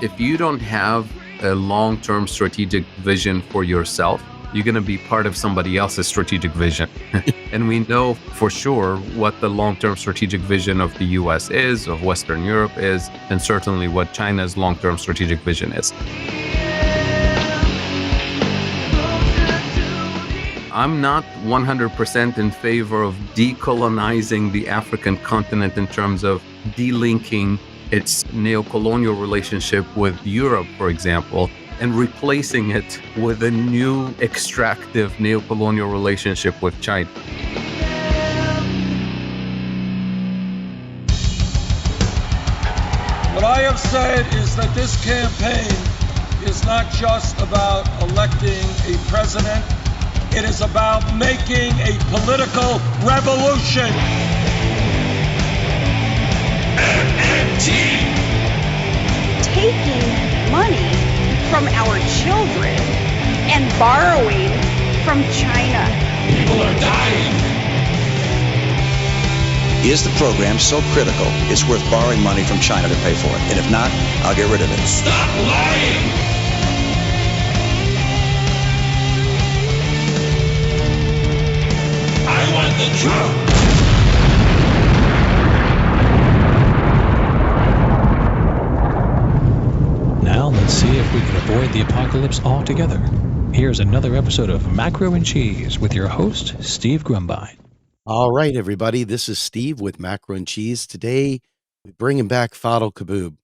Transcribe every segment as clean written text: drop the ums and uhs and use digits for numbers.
if you don't have a long-term strategic vision for yourself, you're going to be part of somebody else's strategic vision. And we know for sure what the long-term strategic vision of the US is, of Western Europe is, and certainly what China's long-term strategic vision is. I'm not 100% in favor of decolonizing the African continent in terms of delinking its neocolonial relationship with Europe, for example, and replacing it with a new extractive neocolonial relationship with China. What I have said is that this campaign is not just about electing a president, it is about making a political revolution. MMT. Taking money from our children and borrowing from China. People are dying. Is the program so critical it's worth borrowing money from China to pay for it? And if not, I'll get rid of it. Stop lying! I want the truth! Now let's see if we can avoid the apocalypse altogether. Here's another episode of Macro and Cheese with your host, Steve Grumbine. All right, everybody. This is Steve with Macro and Cheese. Today, we're bringing back Fadhel Kaboub.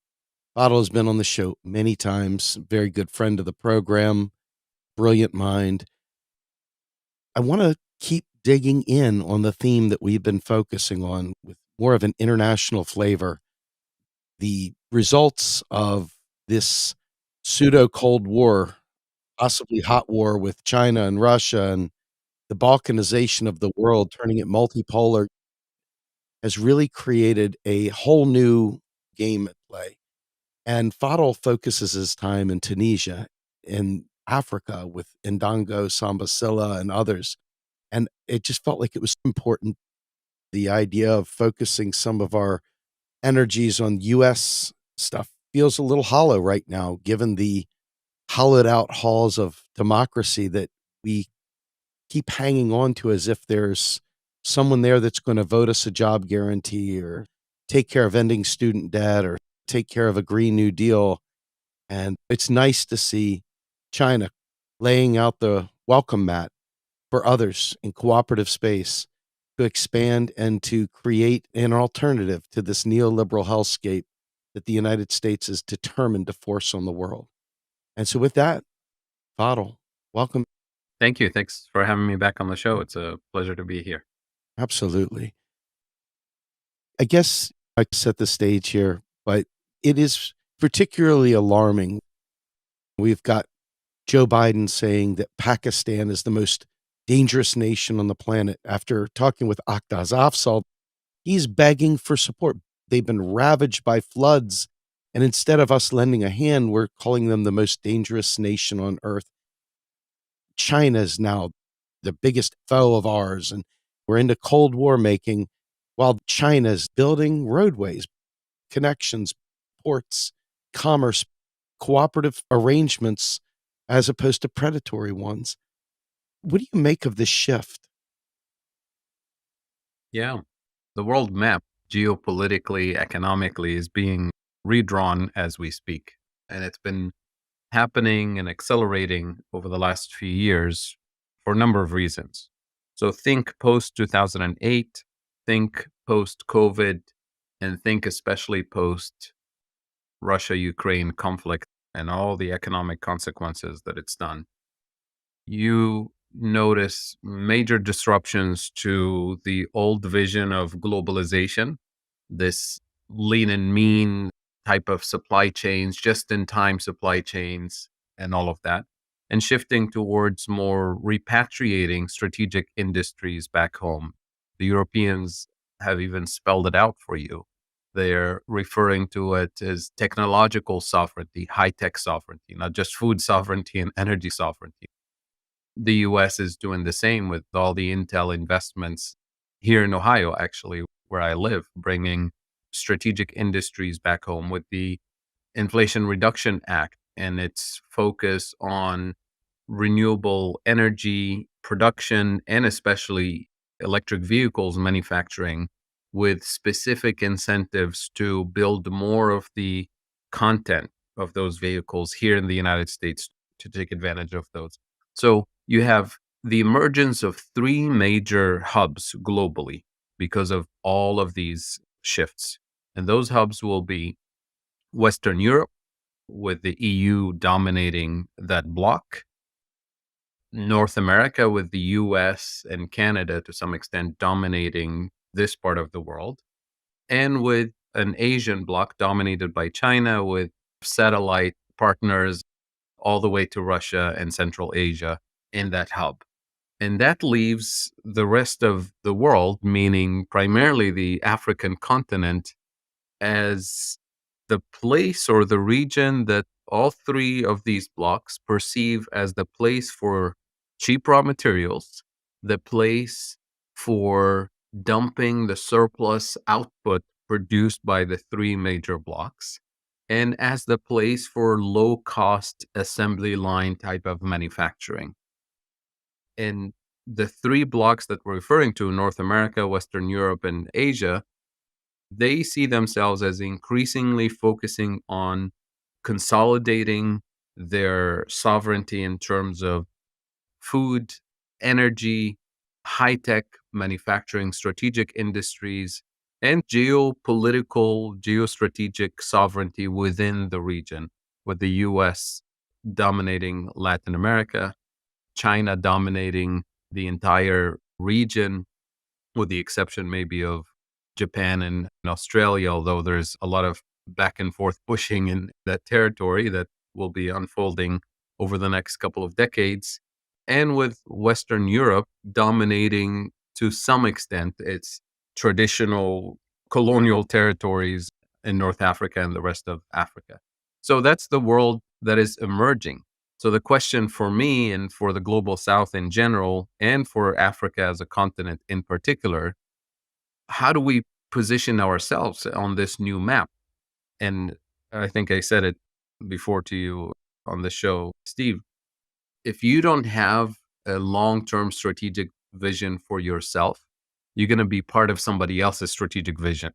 Fadhel has been on the show many times, very good friend of the program, brilliant mind. I want to keep digging in on the theme that we've been focusing on with more of an international flavor. The results of this pseudo-Cold War, possibly hot war with China and Russia, and the balkanization of the world, turning it multipolar, has really created a whole new game at play. And Fadhel focuses his time in Tunisia, in Africa, with Ndongo, Sambasila, and others. And it just felt like it was important, the idea of focusing some of our energies on U.S. stuff feels a little hollow right now, given the hollowed out halls of democracy that we keep hanging on to as if there's someone there that's going to vote us a job guarantee or take care of ending student debt or take care of a Green New Deal. And it's nice to see China laying out the welcome mat for others in cooperative space to expand and to create an alternative to this neoliberal hellscape that the United States is determined to force on the world. And so with that, Fadhel, welcome. Thank you. Thanks for having me back on the show. It's a pleasure to be here. Absolutely. I guess I set the stage here, but it is particularly alarming. We've got Joe Biden saying that Pakistan is the most dangerous nation on the planet. After talking with Akhtar Afzal, he's begging for support. They've been ravaged by floods, and instead of us lending a hand, we're calling them the most dangerous nation on earth. China is now the biggest foe of ours, and we're into Cold War making while China's building roadways, connections, ports, commerce, cooperative arrangements, as opposed to predatory ones. What do you make of this shift? Yeah. The world map, geopolitically, economically, is being redrawn as we speak. And it's been happening and accelerating over the last few years for a number of reasons. So think post-2008, think post-COVID, and think especially post-Russia-Ukraine conflict and all the economic consequences that it's done. You notice major disruptions to the old vision of globalization, this lean and mean type of supply chains, just-in-time supply chains, and all of that, and shifting towards more repatriating strategic industries back home. The Europeans have even spelled it out for you. They're referring to it as technological sovereignty, high-tech sovereignty, not just food sovereignty and energy sovereignty. The US is doing the same with all the Intel investments here in Ohio, actually, where I live, bringing strategic industries back home with the Inflation Reduction Act and its focus on renewable energy production and especially electric vehicles manufacturing with specific incentives to build more of the content of those vehicles here in the United States to take advantage of those. So you have the emergence of three major hubs globally because of all of these shifts. And those hubs will be Western Europe, with the EU dominating that bloc, North America, with the US and Canada to some extent dominating this part of the world, and with an Asian bloc dominated by China with satellite partners all the way to Russia and Central Asia in that hub. And that leaves the rest of the world, meaning primarily the African continent, as the place or the region that all three of these blocks perceive as the place for cheap raw materials, the place for dumping the surplus output produced by the three major blocks, and as the place for low cost assembly line type of manufacturing. And the three blocks that we're referring to, North America, Western Europe, and Asia, they see themselves as increasingly focusing on consolidating their sovereignty in terms of food, energy, high tech manufacturing, strategic industries, and geopolitical, geostrategic sovereignty within the region, with the US dominating Latin America, China dominating the entire region, with the exception maybe of Japan and Australia, although there's a lot of back and forth pushing in that territory that will be unfolding over the next couple of decades. And with Western Europe dominating to some extent its traditional colonial territories in North Africa and the rest of Africa. So that's the world that is emerging. So the question for me and for the global South in general, and for Africa as a continent in particular, how do we position ourselves on this new map? And I think I said it before to you on the show, Steve, if you don't have a long-term strategic vision for yourself, you're going to be part of somebody else's strategic vision.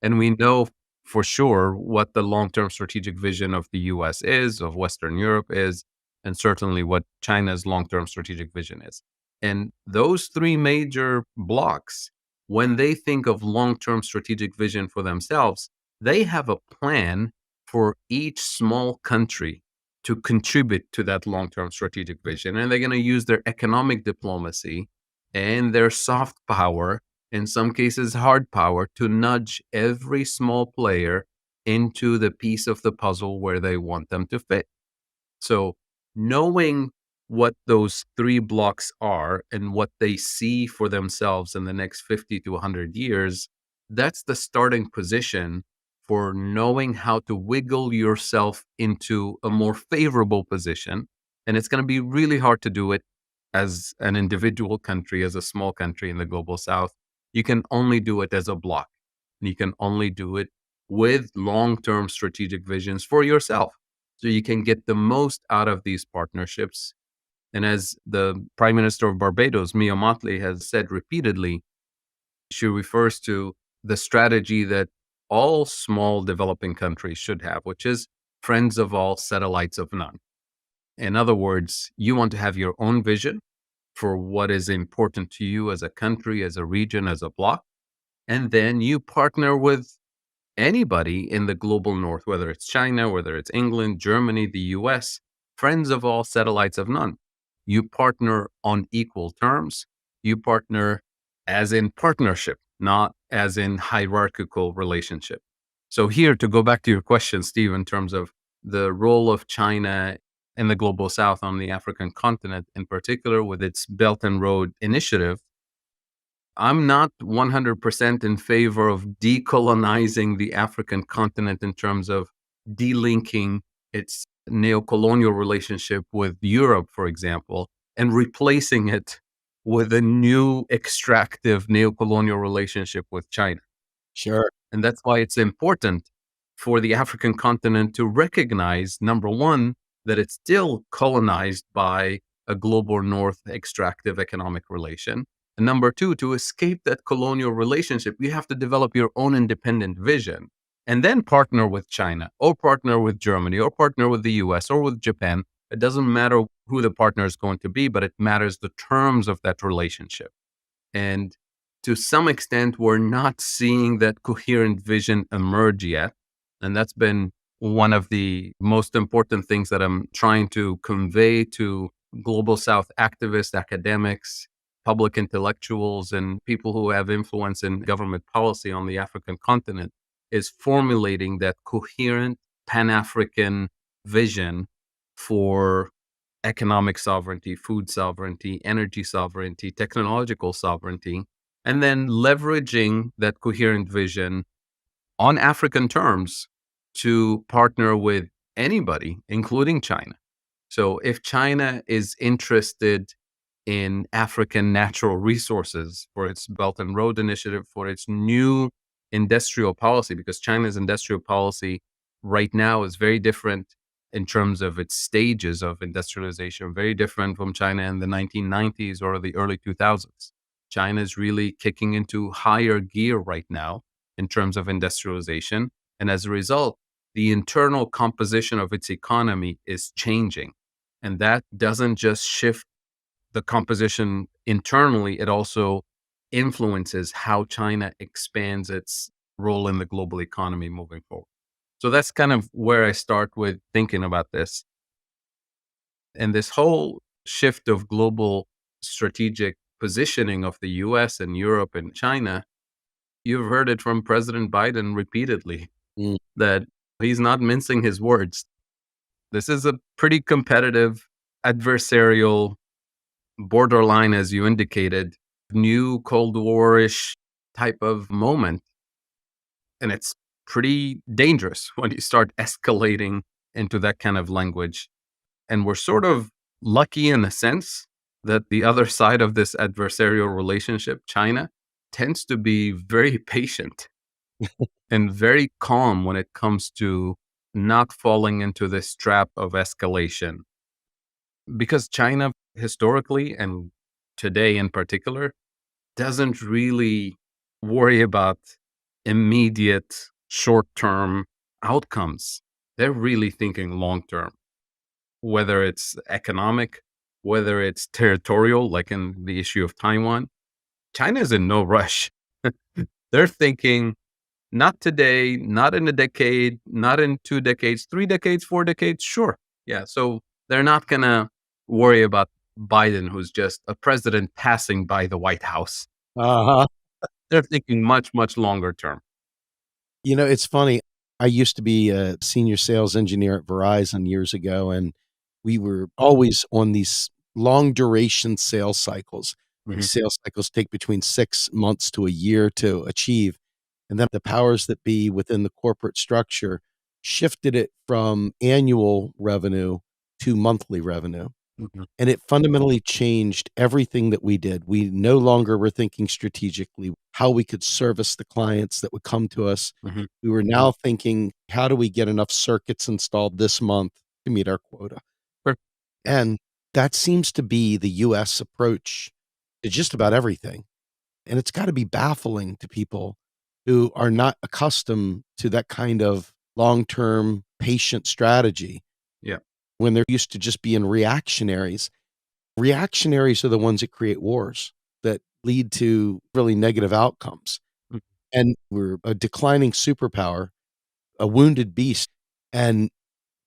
And we know for sure what the long-term strategic vision of the US is, of Western Europe is, and certainly what China's long-term strategic vision is. And those three major blocks, when they think of long-term strategic vision for themselves, they have a plan for each small country to contribute to that long-term strategic vision. And they're going to use their economic diplomacy and their soft power, in some cases hard power, to nudge every small player into the piece of the puzzle where they want them to fit. So knowing what those three blocks are and what they see for themselves in the next 50 to 100 years, that's the starting position for knowing how to wiggle yourself into a more favorable position. And it's going to be really hard to do it as an individual country, as a small country in the global South. You can only do it as a bloc. You can only do it with long-term strategic visions for yourself, so you can get the most out of these partnerships. And as the Prime Minister of Barbados, Mia Mottley, has said repeatedly, she refers to the strategy that all small developing countries should have, which is friends of all, satellites of none. In other words, you want to have your own vision for what is important to you as a country, as a region, as a bloc, and then you partner with anybody in the global north, whether it's China, whether it's England, Germany, the US, friends of all, satellites of none. You partner on equal terms. You partner as in partnership, not as in hierarchical relationship. So here, to go back to your question, Steve, in terms of the role of China in the global South on the African continent, in particular with its Belt and Road Initiative, I'm not 100% in favor of decolonizing the African continent in terms of delinking its neocolonial relationship with Europe, for example, and replacing it with a new extractive neocolonial relationship with China. Sure. And that's why it's important for the African continent to recognize, number one, that it's still colonized by a global north extractive economic relation. And number two, to escape that colonial relationship, you have to develop your own independent vision and then partner with China or partner with Germany or partner with the US or with Japan. It doesn't matter who the partner is going to be, but it matters the terms of that relationship. And to some extent, we're not seeing that coherent vision emerge yet. And that's been one of the most important things that I'm trying to convey to global South activists, academics, public intellectuals, and people who have influence in government policy on the African continent is formulating that coherent Pan-African vision for economic sovereignty, food sovereignty, energy sovereignty, technological sovereignty, and then leveraging that coherent vision on African terms to partner with anybody, including China. So if China is interested in African natural resources for its Belt and Road Initiative, for its new industrial policy, because China's industrial policy right now is very different in terms of its stages of industrialization, very different from China in the 1990s or the early 2000s. China is really kicking into higher gear right now in terms of industrialization. And as a result, the internal composition of its economy is changing. And that doesn't just shift the composition internally, it also influences how China expands its role in the global economy moving forward. So that's kind of where I start with thinking about this. And this whole shift of global strategic positioning of the US and Europe and China, you've heard it from President Biden repeatedly that he's not mincing his words. This is a pretty competitive, adversarial, borderline, as you indicated, new Cold War-ish type of moment. And it's pretty dangerous when you start escalating into that kind of language. And we're sort of lucky in a sense that the other side of this adversarial relationship, China, tends to be very patient and very calm when it comes to not falling into this trap of escalation. Because China historically and today in particular doesn't really worry about immediate short-term outcomes. They're really thinking long-term, whether it's economic, whether it's territorial, like in the issue of Taiwan. China's in no rush. They're thinking not today, not in a decade, not in 2 decades, 3 decades, 4 decades, sure. Yeah, so they're not going to worry about Biden, who's just a president passing by the White House. Uh-huh. They're thinking much, much longer term. You know, it's funny. I used to be a senior sales engineer at Verizon years ago, and we were always on these long duration sales cycles. These sales cycles take between 6 months to a year to achieve. And then the powers that be within the corporate structure shifted it from annual revenue to monthly revenue. And it fundamentally changed everything that we did. We no longer were thinking strategically how we could service the clients that would come to us. We were now thinking, how do we get enough circuits installed this month to meet our quota? Sure. And that seems to be the US approach to just about everything. And it's got to be baffling to people who are not accustomed to that kind of long-term patient strategy. Yeah. When they're used to just being reactionaries. Reactionaries are the ones that create wars that lead to really negative outcomes. Mm. And we're a declining superpower, a wounded beast, and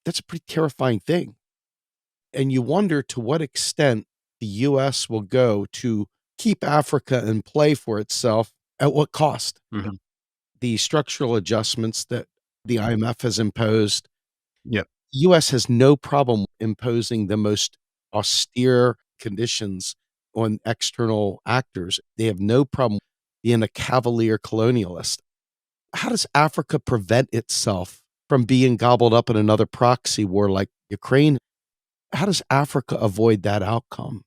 that's a pretty terrifying thing. And you wonder to what extent the US will go to keep Africa in play for itself at what cost? The structural adjustments that the IMF has imposed. Yeah. US has no problem imposing the most austere conditions on external actors. They have no problem being a cavalier colonialist. How does Africa prevent itself from being gobbled up in another proxy war like Ukraine? How does Africa avoid that outcome?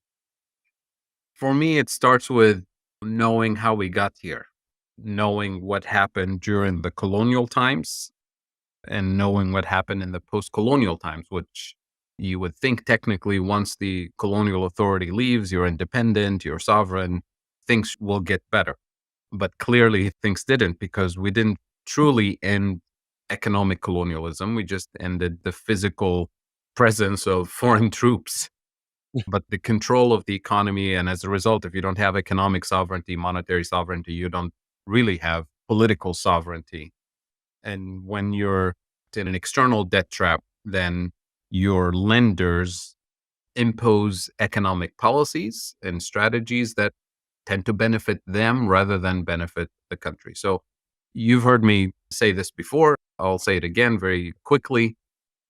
For me, it starts with knowing how we got here, knowing what happened during the colonial times, and knowing what happened in the post-colonial times, which you would think technically once the colonial authority leaves, you're independent, you're sovereign, things will get better. But clearly things didn't, because we didn't truly end economic colonialism. We just ended the physical presence of foreign troops, but the control of the economy. And as a result, if you don't have economic sovereignty, monetary sovereignty, you don't really have political sovereignty. And when you're in an external debt trap, then your lenders impose economic policies and strategies that tend to benefit them rather than benefit the country. So you've heard me say this before. I'll say it again very quickly.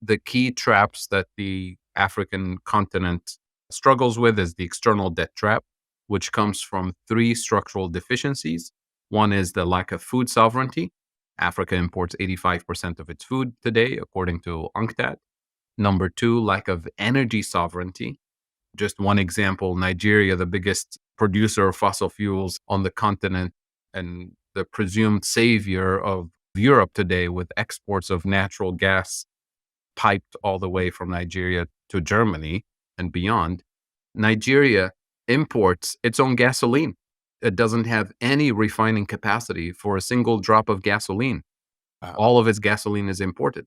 The key traps that the African continent struggles with is the external debt trap, which comes from three structural deficiencies. One is the lack of food sovereignty. Africa imports 85% of its food today, according to UNCTAD. Number two, lack of energy sovereignty. Just one example, Nigeria, the biggest producer of fossil fuels on the continent and the presumed savior of Europe today, with exports of natural gas piped all the way from Nigeria to Germany and beyond. Nigeria imports its own gasoline. It doesn't have any refining capacity for a single drop of gasoline. Wow. All of its gasoline is imported.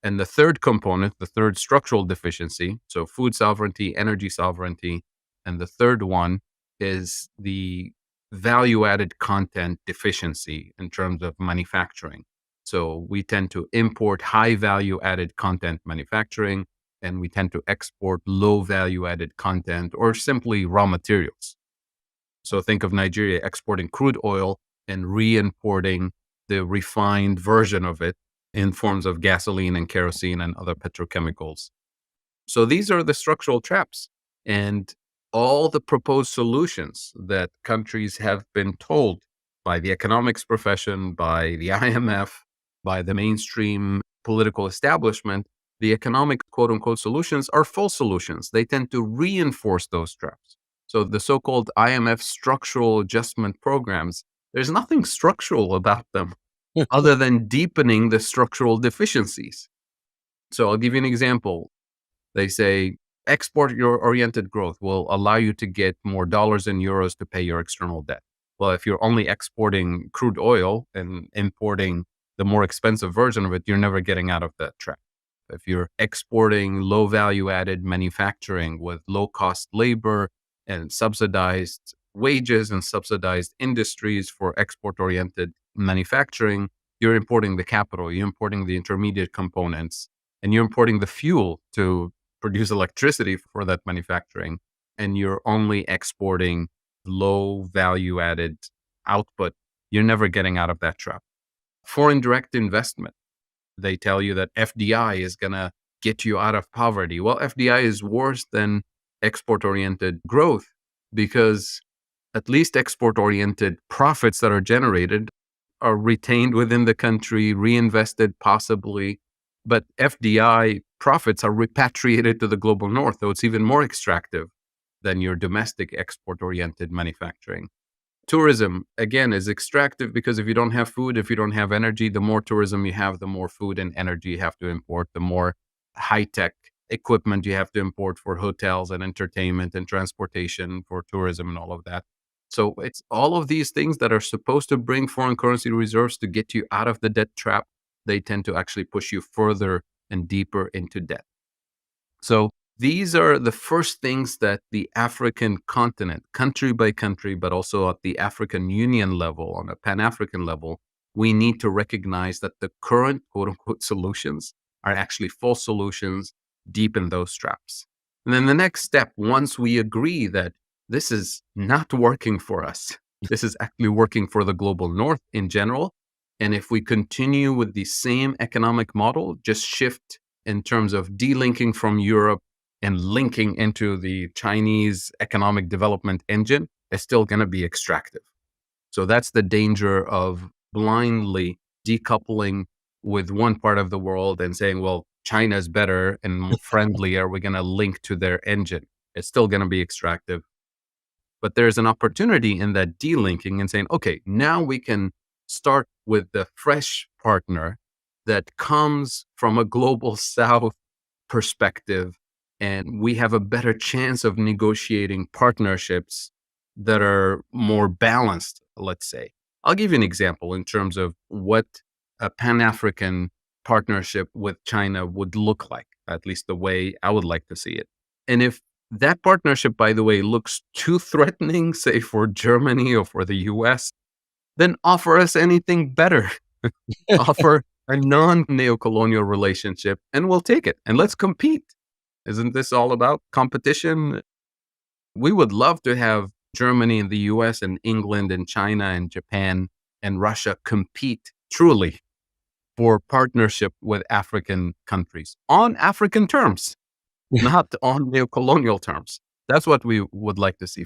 And the third component, the third structural deficiency, so food sovereignty, energy sovereignty, and the third one is the value added content deficiency in terms of manufacturing. So we tend to import high value added content manufacturing, and we tend to export low value added content or simply raw materials. So think of Nigeria exporting crude oil and re-importing the refined version of it in forms of gasoline and kerosene and other petrochemicals. So these are the structural traps. And all the proposed solutions that countries have been told by the economics profession, by the IMF, by the mainstream political establishment, the economic quote unquote solutions are false solutions. They tend to reinforce those traps. So the so-called IMF structural adjustment programs, there's nothing structural about them other than deepening the structural deficiencies. So I'll give you an example. They say export your oriented growth will allow you to get more dollars and euros to pay your external debt. Well, if you're only exporting crude oil and importing the more expensive version of it, you're never getting out of that trap. If you're exporting low value added manufacturing with low cost labor and subsidized wages and subsidized industries for export oriented manufacturing, you're importing the capital, you're importing the intermediate components, and you're importing the fuel to produce electricity for that manufacturing. And you're only exporting low value added output. You're never getting out of that trap. Foreign direct investment. They tell you that FDI is going to get you out of poverty. Well, FDI is worse than export oriented growth, because at least export oriented profits that are generated are retained within the country, reinvested possibly, but FDI profits are repatriated to the global north, though it's even more extractive than your domestic export-oriented manufacturing. Tourism, again, is extractive because if you don't have food, if you don't have energy, the more tourism you have, the more food and energy you have to import, the more high-tech equipment you have to import for hotels and entertainment and transportation for tourism and all of that. So it's all of these things that are supposed to bring foreign currency reserves to get you out of the debt trap. They tend to actually push you further and deeper into debt. So these are the first things that the African continent, country by country, but also at the African Union level, on a Pan-African level, we need to recognize that the current quote unquote solutions are actually false solutions, deep in those traps. And then the next step, once we agree that this is not working for us, this is actually working for the global north in general. And if we continue with the same economic model, just shift in terms of delinking from Europe and linking into the Chinese economic development engine, it's still going to be extractive. So that's the danger of blindly decoupling with one part of the world and saying, well, China's better and more friendlier, we're going to link to their engine. It's still going to be extractive. But there's an opportunity in that delinking and saying, okay, now we can start with the fresh partner that comes from a global south perspective, and we have a better chance of negotiating partnerships that are more balanced, let's say. I'll give you an example in terms of what a Pan-African partnership with China would look like, at least the way I would like to see it. And if that partnership, by the way, looks too threatening, say for Germany or for the US, then offer us anything better. Offer a non-neocolonial relationship and we'll take it and let's compete. Isn't this all about competition? We would love to have Germany and the US and England and China and Japan and Russia compete truly for partnership with African countries on African terms, not on neocolonial terms. That's what we would like to see.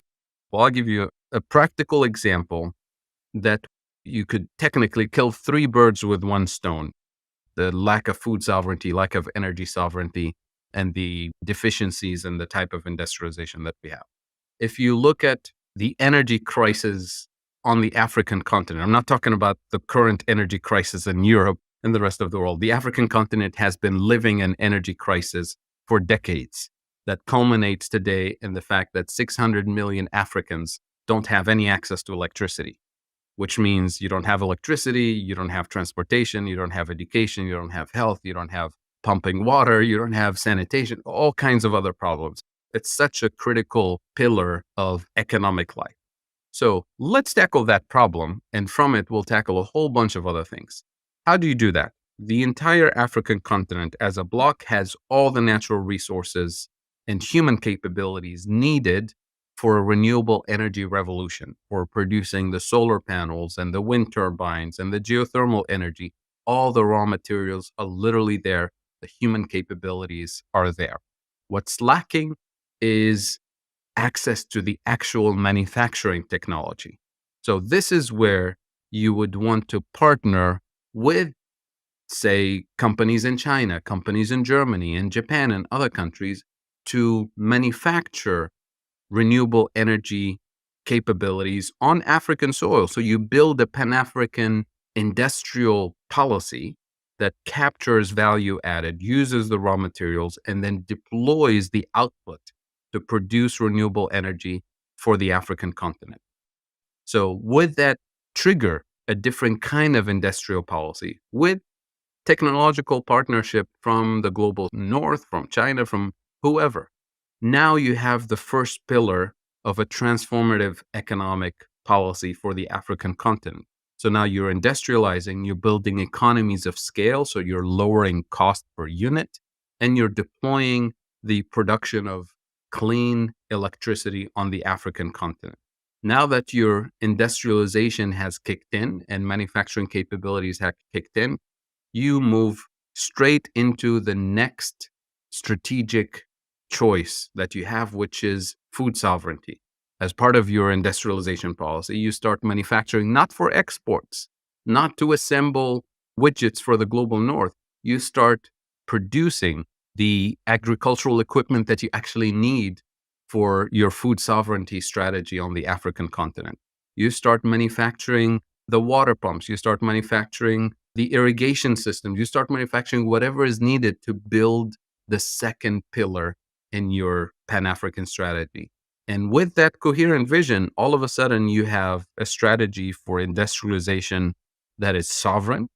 Well, I'll give you a practical example that you could technically kill three birds with one stone: the lack of food sovereignty, lack of energy sovereignty, and the deficiencies in the type of industrialization that we have. If you look at the energy crisis on the African continent, I'm not talking about the current energy crisis in Europe and the rest of the world. The African continent has been living an energy crisis for decades that culminates today in the fact that 600 million Africans don't have any access to electricity, which means you don't have electricity, you don't have transportation, you don't have education, you don't have health, you don't have pumping water, you don't have sanitation, all kinds of other problems. It's such a critical pillar of economic life. So let's tackle that problem, and from it, we'll tackle a whole bunch of other things. How do you do that? The entire African continent as a block has all the natural resources and human capabilities needed for a renewable energy revolution, for producing the solar panels and the wind turbines and the geothermal energy. All the raw materials are literally there. The human capabilities are there. What's lacking is access to the actual manufacturing technology. So this is where you would want to partner with, say, companies in China, companies in Germany, in Japan, and other countries to manufacture renewable energy capabilities on African soil. So you build a Pan-African industrial policy that captures value added, uses the raw materials, and then deploys the output to produce renewable energy for the African continent. So would that trigger a different kind of industrial policy with technological partnership from the global north, from China, from whoever? Now you have the first pillar of a transformative economic policy for the African continent. So now you're industrializing, you're building economies of scale, so you're lowering cost per unit, and you're deploying the production of clean electricity on the African continent. Now that your industrialization has kicked in and manufacturing capabilities have kicked in, you move straight into the next strategic choice that you have, which is food sovereignty. As part of your industrialization policy, you start manufacturing not for exports, not to assemble widgets for the global north. You start producing the agricultural equipment that you actually need for your food sovereignty strategy on the African continent. You start manufacturing the water pumps, you start manufacturing the irrigation system, you start manufacturing whatever is needed to build the second pillar in your Pan-African strategy. And with that coherent vision, all of a sudden you have a strategy for industrialization that is sovereign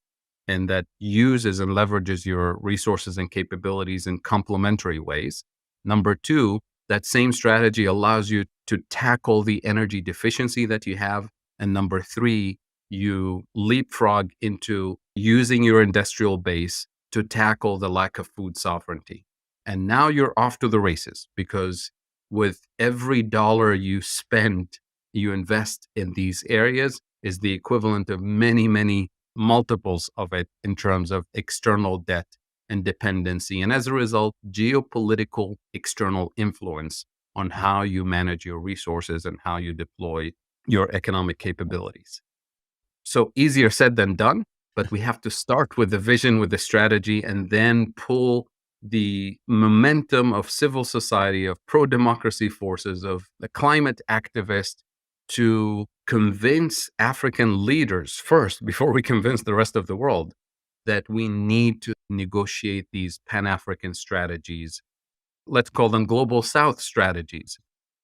and that uses and leverages your resources and capabilities in complementary ways. Number two, that same strategy allows you to tackle the energy deficiency that you have. And number three, you leapfrog into using your industrial base to tackle the lack of food sovereignty. And now you're off to the races, because with every dollar you spend, you invest in these areas is the equivalent of many, many multiples of it in terms of external debt and dependency. And as a result, geopolitical external influence on how you manage your resources and how you deploy your economic capabilities. So easier said than done, but we have to start with the vision, with the strategy, and then pull the momentum of civil society, of pro-democracy forces, of the climate activists to convince African leaders first, before we convince the rest of the world, that we need to negotiate these Pan-African strategies. Let's call them Global South strategies,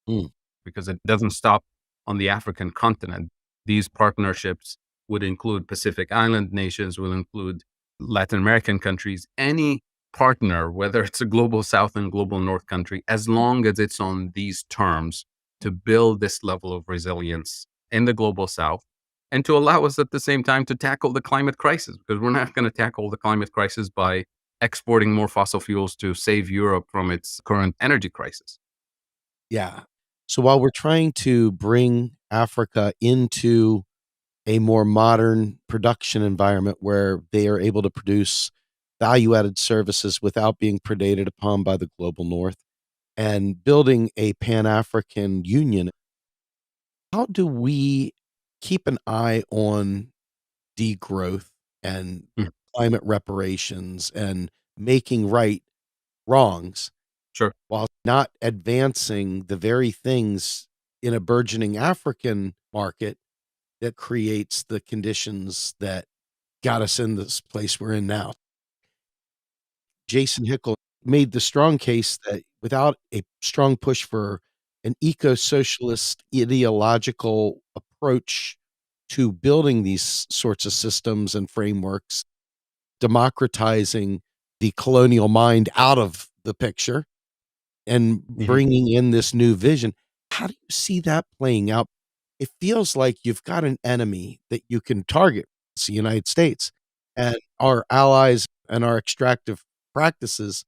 Mm. because it doesn't stop on the African continent. These partnerships would include Pacific Island nations, will include Latin American countries, any partner, whether it's a global South and global North country, as long as it's on these terms, to build this level of resilience in the global South and to allow us at the same time to tackle the climate crisis, because we're not going to tackle the climate crisis by exporting more fossil fuels to save Europe from its current energy crisis. Yeah. So while we're trying to bring Africa into a more modern production environment where they are able to produce value added services without being predated upon by the global North and building a Pan African Union, how do we keep an eye on degrowth and Mm, climate reparations and making right wrongs sure. while not advancing the very things in a burgeoning African market that creates the conditions that got us in this place we're in now? Jason Hickel made the strong case that without a strong push for an eco-socialist ideological approach to building these sorts of systems and frameworks, democratizing the colonial mind out of the picture and Mhm. bringing in this new vision. How do you see that playing out? It feels like you've got an enemy that you can target. It's the United States and our allies and our extractive practices.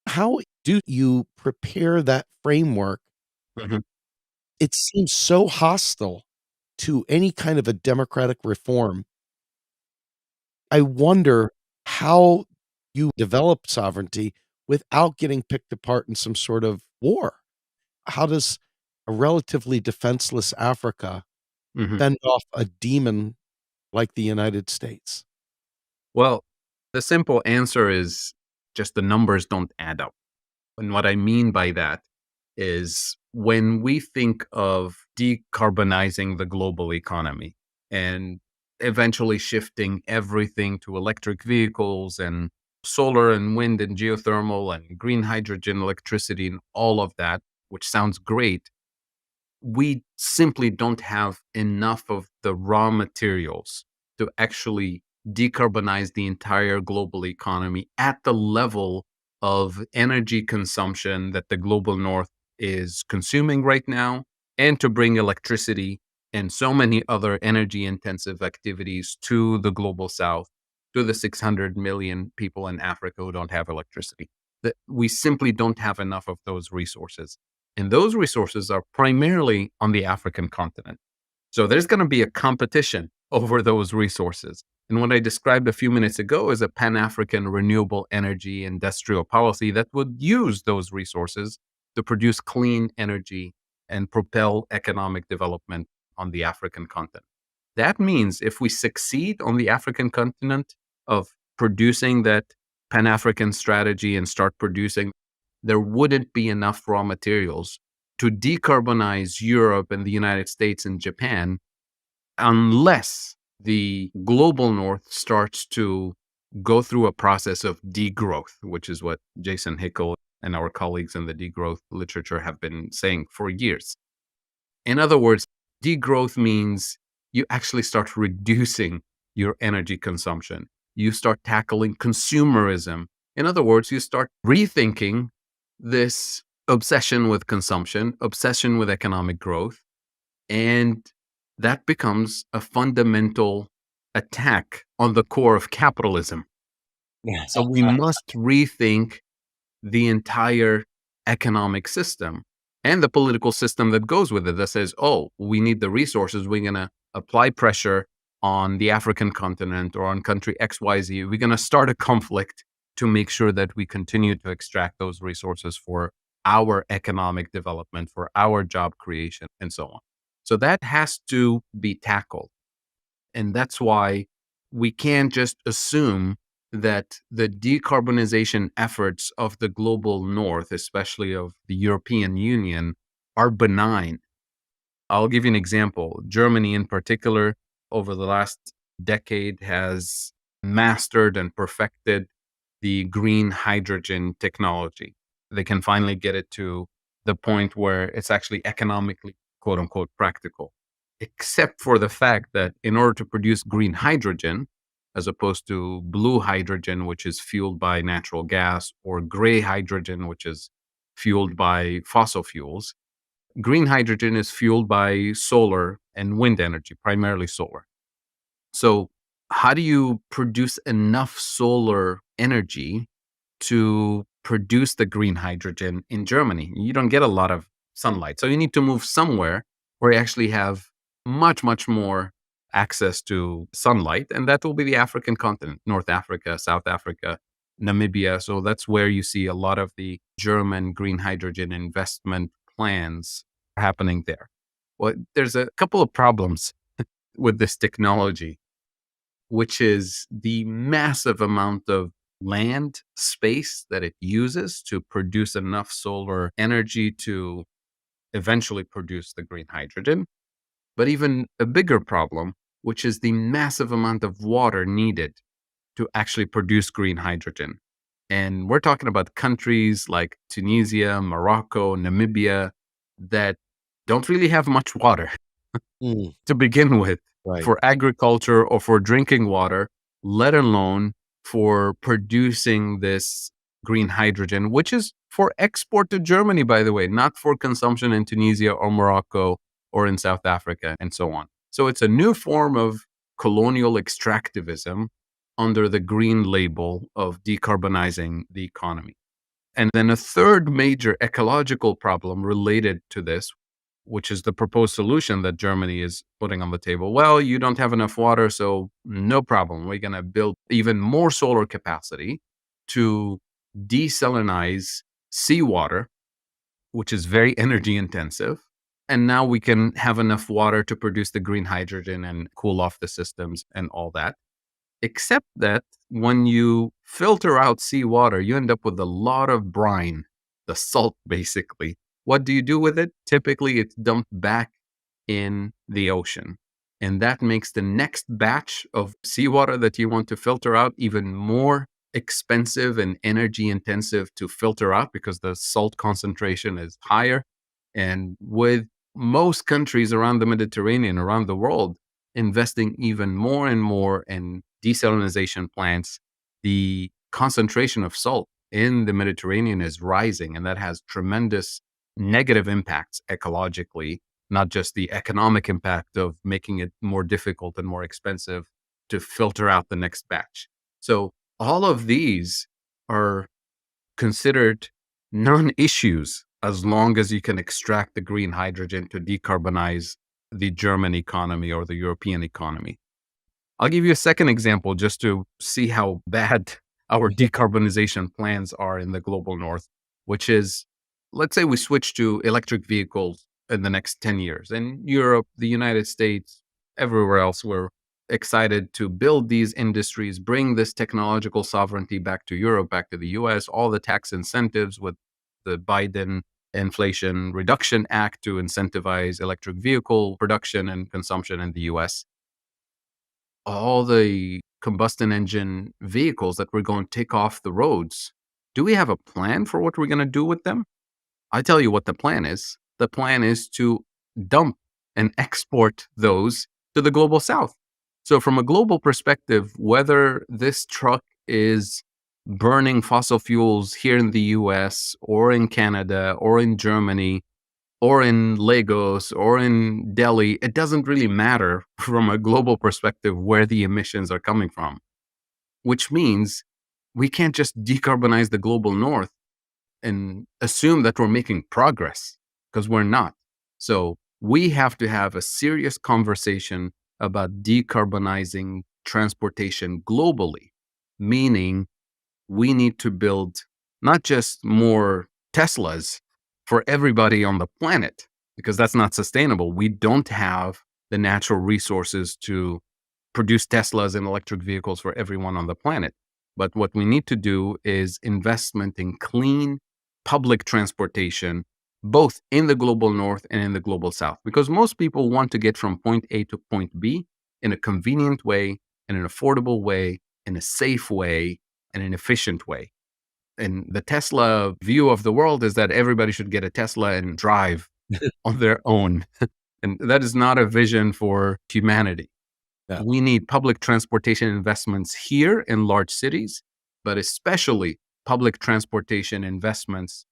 How do you prepare that framework? Mhm. It seems so hostile to any kind of a democratic reform. I wonder how you develop sovereignty without getting picked apart in some sort of war. How does a relatively defenseless Africa Mhm. fend off a demon like the United States? Well, the simple answer is just the numbers don't add up. And what I mean by that is when we think of decarbonizing the global economy and eventually shifting everything to electric vehicles and solar and wind and geothermal and green hydrogen electricity and all of that, which sounds great, we simply don't have enough of the raw materials to actually decarbonize the entire global economy at the level of energy consumption that the global north is consuming right now, and to bring electricity and so many other energy intensive activities to the global south, to the 600 million people in Africa who don't have electricity. That we simply don't have enough of those resources. And those resources are primarily on the African continent. So there's going to be a competition over those resources. And what I described a few minutes ago is a Pan African renewable energy industrial policy that would use those resources to produce clean energy and propel economic development on the African continent. That means if we succeed on the African continent of producing that Pan African strategy and start producing, there wouldn't be enough raw materials to decarbonize Europe and the United States and Japan unless the global north starts to go through a process of degrowth, which is what Jason Hickel and our colleagues in the degrowth literature have been saying for years. In other words, degrowth means you actually start reducing your energy consumption. You start tackling consumerism. In other words, you start rethinking this obsession with consumption, obsession with economic growth, and that becomes a fundamental attack on the core of capitalism. Yeah. So we must rethink the entire economic system and the political system that goes with it that says, oh, we need the resources. We're going to apply pressure on the African continent or on country XYZ. We're going to start a conflict to make sure that we continue to extract those resources for our economic development, for our job creation, and so on. So that has to be tackled. And that's why we can't just assume that the decarbonization efforts of the global north, especially of the European Union, are benign. I'll give you an example. Germany, in particular, over the last decade has mastered and perfected the green hydrogen technology. They can finally get it to the point where it's actually economically, quote unquote, practical. Except for the fact that in order to produce green hydrogen, as opposed to blue hydrogen, which is fueled by natural gas, or gray hydrogen, which is fueled by fossil fuels, green hydrogen is fueled by solar and wind energy, primarily solar. So, how do you produce enough solar energy to produce the green hydrogen in Germany? You don't get a lot of sunlight. So, you need to move somewhere where you actually have much, much more access to sunlight. And that will be the African continent, North Africa, South Africa, Namibia. So, that's where you see a lot of the German green hydrogen investment plans happening there. Well, there's a couple of problems with this technology, which is the massive amount of land space that it uses to produce enough solar energy to eventually produce the green hydrogen. But even a bigger problem, which is the massive amount of water needed to actually produce green hydrogen. And we're talking about countries like Tunisia, Morocco, Namibia that don't really have much water Mm, to begin with right. for agriculture or for drinking water, let alone for producing this green hydrogen, which is for export to Germany, by the way, not for consumption in Tunisia or Morocco or in South Africa and so on. So it's a new form of colonial extractivism under the green label of decarbonizing the economy. And then a third major ecological problem related to this, which is the proposed solution that Germany is putting on the table. Well, you don't have enough water, so no problem. We're going to build even more solar capacity to desalinize seawater, which is very energy intensive. And now we can have enough water to produce the green hydrogen and cool off the systems and all that. Except that when you filter out seawater, you end up with a lot of brine, the salt basically. What do you do with it? Typically, it's dumped back in the ocean. And that makes the next batch of seawater that you want to filter out even more expensive and energy intensive to filter out because the salt concentration is higher. And with most countries around the Mediterranean, around the world, investing even more and more in desalination plants, the concentration of salt in the Mediterranean is rising, and that has tremendous negative impacts ecologically, not just the economic impact of making it more difficult and more expensive to filter out the next batch. So all of these are considered non-issues as long as you can extract the green hydrogen to decarbonize the German economy or the European economy. I'll give you a second example just to see how bad our decarbonization plans are in the global north, which is, let's say we switch to electric vehicles in the next 10 years. In Europe, the United States, everywhere else, we're excited to build these industries, bring this technological sovereignty back to Europe, back to the US, all the tax incentives with the Biden Inflation Reduction Act to incentivize electric vehicle production and consumption in the US. All the combustion engine vehicles that we're going to take off the roads, do we have a plan for what we're going to do with them? I tell you what the plan is. The plan is to dump and export those to the global south. So, from a global perspective, whether this truck is burning fossil fuels here in the US or in Canada or in Germany or in Lagos or in Delhi, it doesn't really matter from a global perspective where the emissions are coming from, which means we can't just decarbonize the global north and assume that we're making progress because we're not. So we have to have a serious conversation about decarbonizing transportation globally, meaning we need to build not just more Teslas for everybody on the planet, because that's not sustainable. We don't have the natural resources to produce Teslas and electric vehicles for everyone on the planet. But what we need to do is investment in clean public transportation, both in the global north and in the global south, because most people want to get from point A to point B in a convenient way, in an affordable way, in a safe way and an efficient way. And the Tesla view of the world is that everybody should get a Tesla and drive on their own. And that is not a vision for humanity. Yeah. We need public transportation investments here in large cities, but especially public transportation investments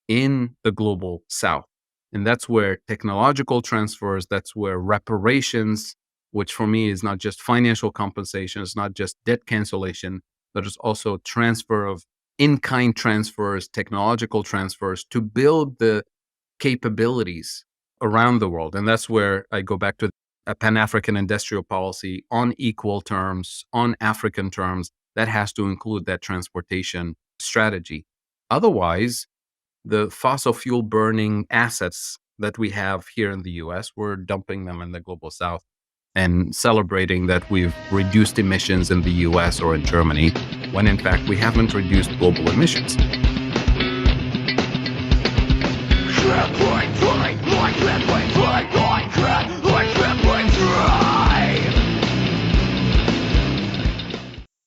in the global south. And that's where technological transfers, that's where reparations, which for me is not just financial compensation, it's not just debt cancellation, but it's also transfer of in-kind transfers, technological transfers to build the capabilities around the world. And that's where I go back to a Pan-African industrial policy on equal terms, on African terms, that has to include that transportation strategy. Otherwise, the fossil fuel burning assets that we have here in the US, we're dumping them in the global south and celebrating that we've reduced emissions in the US or in Germany, when in fact we haven't reduced global emissions.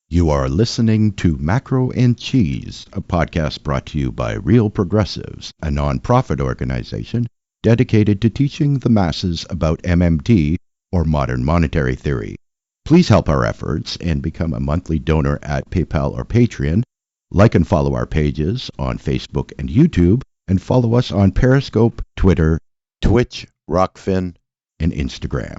You are listening to Macro and Cheese, a podcast brought to you by Real Progressives, a non-profit organization dedicated to teaching the masses about MMT, or modern monetary theory. Please help our efforts and become a monthly donor at PayPal or Patreon. Like and follow our pages on Facebook and YouTube, and follow us on Periscope, Twitter, Twitch, Rockfin, and Instagram.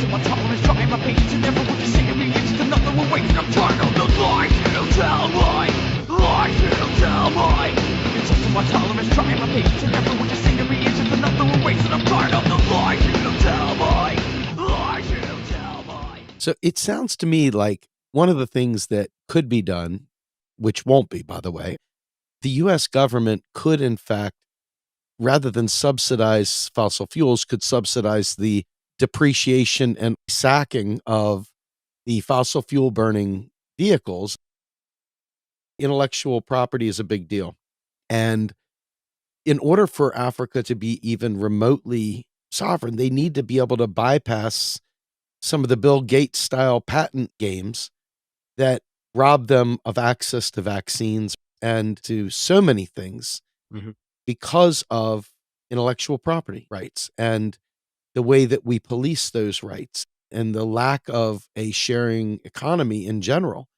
My tolerance, trying my patience, and never want to see me. It's another one waiting. I'm tired of the lies you tell me. Lies you tell me. It's just my tolerance, trying my patience, and never want to see me. It's just another one waiting. I'm tired of the lies you tell me. Lies you tell me. So it sounds to me like one of the things that could be done, which won't be, by the way, the US government could, in fact, rather than subsidize fossil fuels, could subsidize the depreciation and sacking of the fossil fuel burning vehicles. Intellectual property is a big deal. And in order for Africa to be even remotely sovereign, they need to be able to bypass some of the Bill Gates style patent games that rob them of access to vaccines and to so many things because of intellectual property rights and the way that we police those rights and the lack of a sharing economy in general.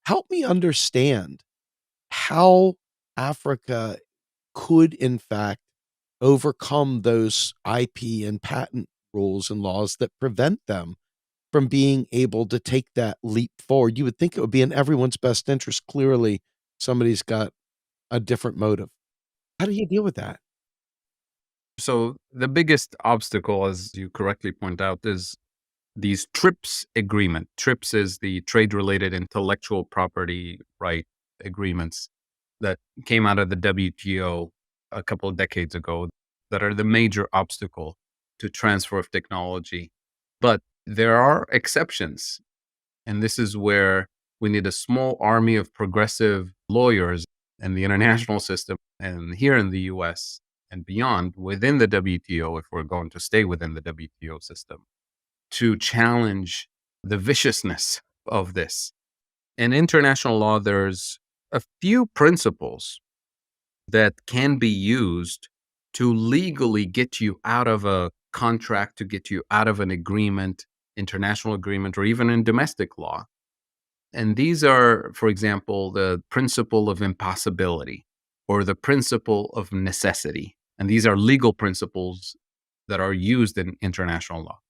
Help me understand how Africa could, in fact, overcome those IP and patent rules and laws that prevent them from being able to take that leap forward. You would think it would be in everyone's best interest. Clearly, somebody's got a different motive. How do you deal with that? So the biggest obstacle, as you correctly point out, is these TRIPS agreement. TRIPS is the trade-related intellectual property right agreements that came out of the WTO a couple of decades ago that are the major obstacle to transfer of technology. But there are exceptions. And this is where we need a small army of progressive lawyers in the international system and here in the US and beyond within the WTO, if we're going to stay within the WTO system, to challenge the viciousness of this. In international law, there's a few principles that can be used to legally get you out of a contract, to get you out of an agreement, international agreement, or even in domestic law. And these are, for example, the principle of impossibility or the principle of necessity. And these are legal principles that are used in international law.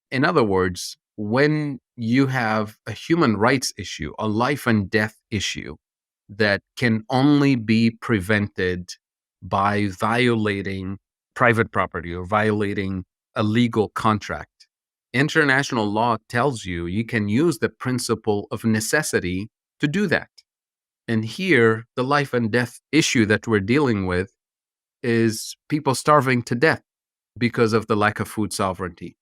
In other words, when you have a human rights issue, a life and death issue that can only be prevented by violating private property or violating a legal contract, international law tells you you can use the principle of necessity to do that. And here, the life and death issue that we're dealing with is people starving to death because of the lack of food sovereignty.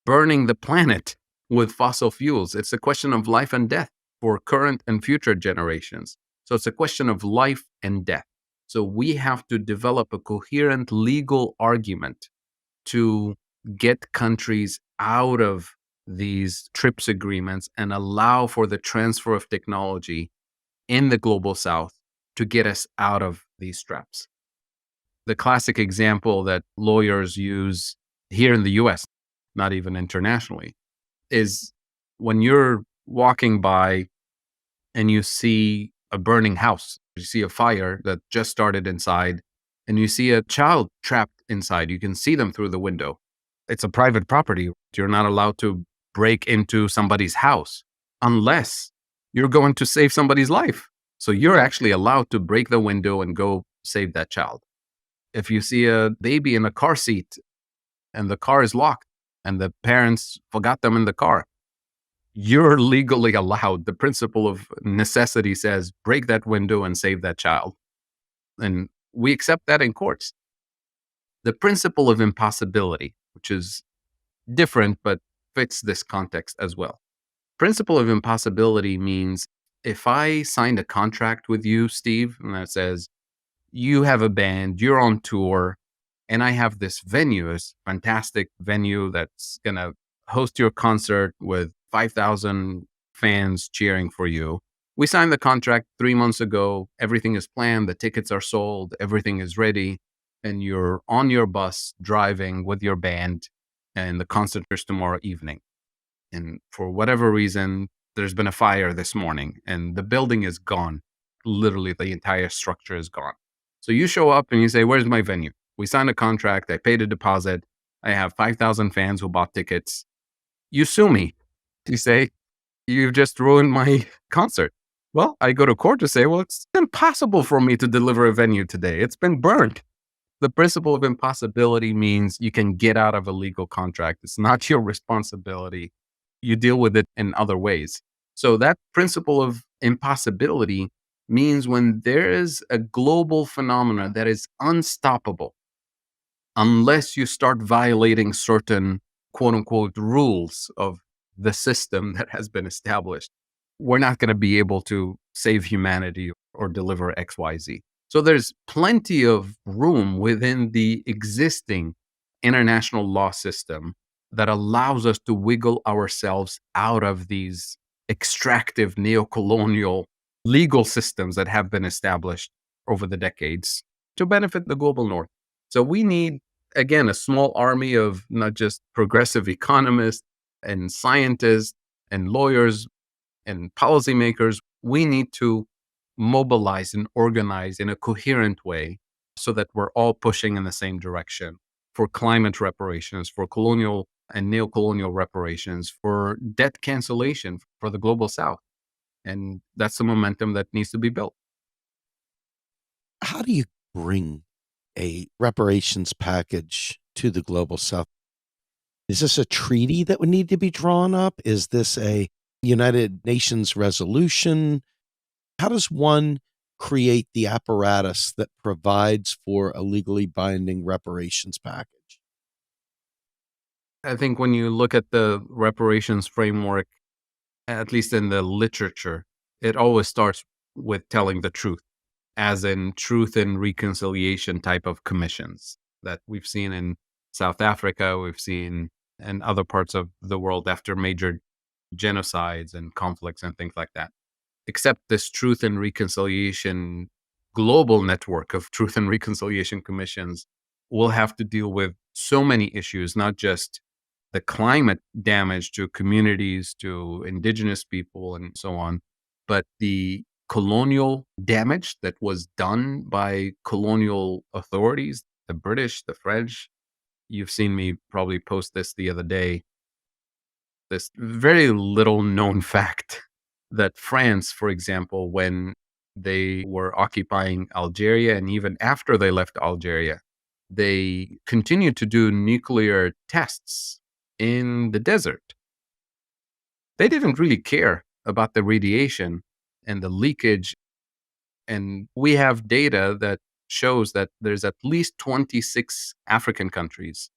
Burning the planet with fossil fuels. It's a question of life and death for current and future generations. So it's a question of life and death. So we have to develop a coherent legal argument to get countries out of these TRIPS agreements and allow for the transfer of technology in the global south to get us out of these traps. The classic example that lawyers use here in the US, not even internationally, is when you're walking by and you see a burning house, you see a fire that just started inside, and you see a child trapped inside. You can see them through the window. It's a private property. You're not allowed to break into somebody's house unless you're going to save somebody's life. So you're actually allowed to break the window and go save that child. If you see a baby in a car seat and the car is locked and the parents forgot them in the car, you're legally allowed. The principle of necessity says break that window and save that child. And we accept that in courts. The principle of impossibility, which is different but fits this context as well. Principle of impossibility means if I signed a contract with you, Steve, and that says you have a band, you're on tour, and I have this venue, this fantastic venue that's going to host your concert with 5,000 fans cheering for you. We signed the contract 3 months ago. Everything is planned. The tickets are sold. Everything is ready. And you're on your bus driving with your band, and the concert is tomorrow evening. And for whatever reason, there's been a fire this morning and the building is gone. Literally, the entire structure is gone. So you show up and you say, where's my venue? We signed a contract. I paid a deposit. I have 5,000 fans who bought tickets. You sue me. You say, you've just ruined my concert. Well, I go to court to say, well, it's impossible for me to deliver a venue today. It's been burned. The principle of impossibility means you can get out of a legal contract. It's not your responsibility. You deal with it in other ways. So that principle of impossibility means when there is a global phenomenon that is unstoppable, unless you start violating certain quote unquote rules of the system that has been established, we're not going to be able to save humanity or deliver XYZ. So there's plenty of room within the existing international law system that allows us to wiggle ourselves out of these extractive neocolonial legal systems that have been established over the decades to benefit the global north. So we need, again, a small army of not just progressive economists and scientists and lawyers and policymakers. We need to mobilize and organize in a coherent way so that we're all pushing in the same direction for climate reparations, for colonial and neocolonial reparations, for debt cancellation for the global south. And that's the momentum that needs to be built. How do you bring a reparations package to the global south? Is this a treaty that would need to be drawn up? Is this a United Nations resolution? How does one create the apparatus that provides for a legally binding reparations package? I think when you look at the reparations framework, at least in the literature, it always starts with telling the truth, as in truth and reconciliation type of commissions that we've seen in South Africa, we've seen in other parts of the world after major genocides and conflicts and things like that. Except this truth and reconciliation global network of truth and reconciliation commissions will have to deal with so many issues, not just the climate damage to communities, to indigenous people, and so on, but the colonial damage that was done by colonial authorities, the British, the French. You've seen me probably post this the other day. This very little known fact that France, for example, when they were occupying Algeria and even after they left Algeria, they continued to do nuclear tests in the desert. They didn't really care about the radiation and the leakage. And we have data that shows that there's at least 26 African countries,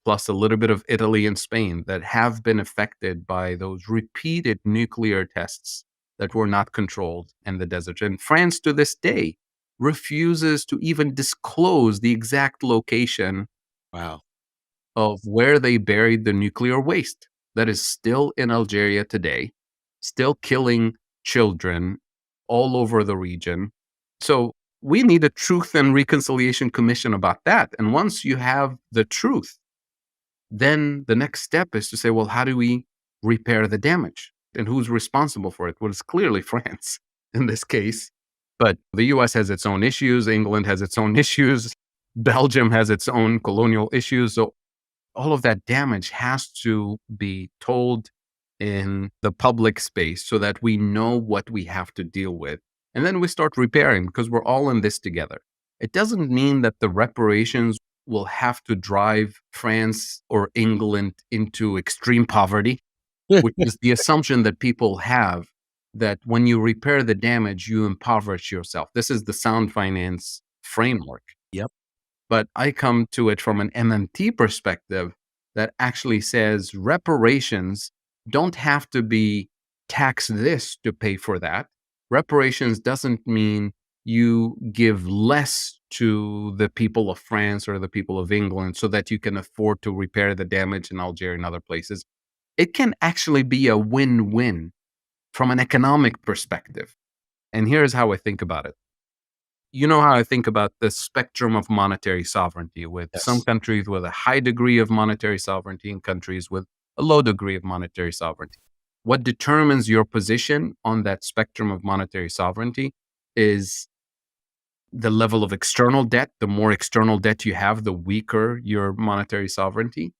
plus a little bit of Italy and Spain, that have been affected by those repeated nuclear tests that were not controlled in the desert. And France, to this day, refuses to even disclose the exact location Wow. of where they buried the nuclear waste that is still in Algeria today, still killing children all over the region. So we need a Truth and Reconciliation Commission about that. And once you have the truth, then the next step is to say, well, how do we repair the damage? And who's responsible for it? Well, it's clearly France in this case. But the US has its own issues, England has its own issues, Belgium has its own colonial issues. So all of that damage has to be told in the public space so that we know what we have to deal with. And then we start repairing because we're all in this together. It doesn't mean that the reparations will have to drive France or England into extreme poverty, which is the assumption that people have, that when you repair the damage, you impoverish yourself. This is the sound finance framework. Yep. But I come to it from an MMT perspective that actually says reparations don't have to be tax this to pay for that. Reparations doesn't mean you give less to the people of France or the people of England so that you can afford to repair the damage in Algeria and other places. It can actually be a win-win from an economic perspective. And here's how I think about it. You know how I think about the spectrum of monetary sovereignty, with Yes. some countries with a high degree of monetary sovereignty and countries with a low degree of monetary sovereignty. What determines your position on that spectrum of monetary sovereignty is the level of external debt. The more external debt you have, the weaker your monetary sovereignty,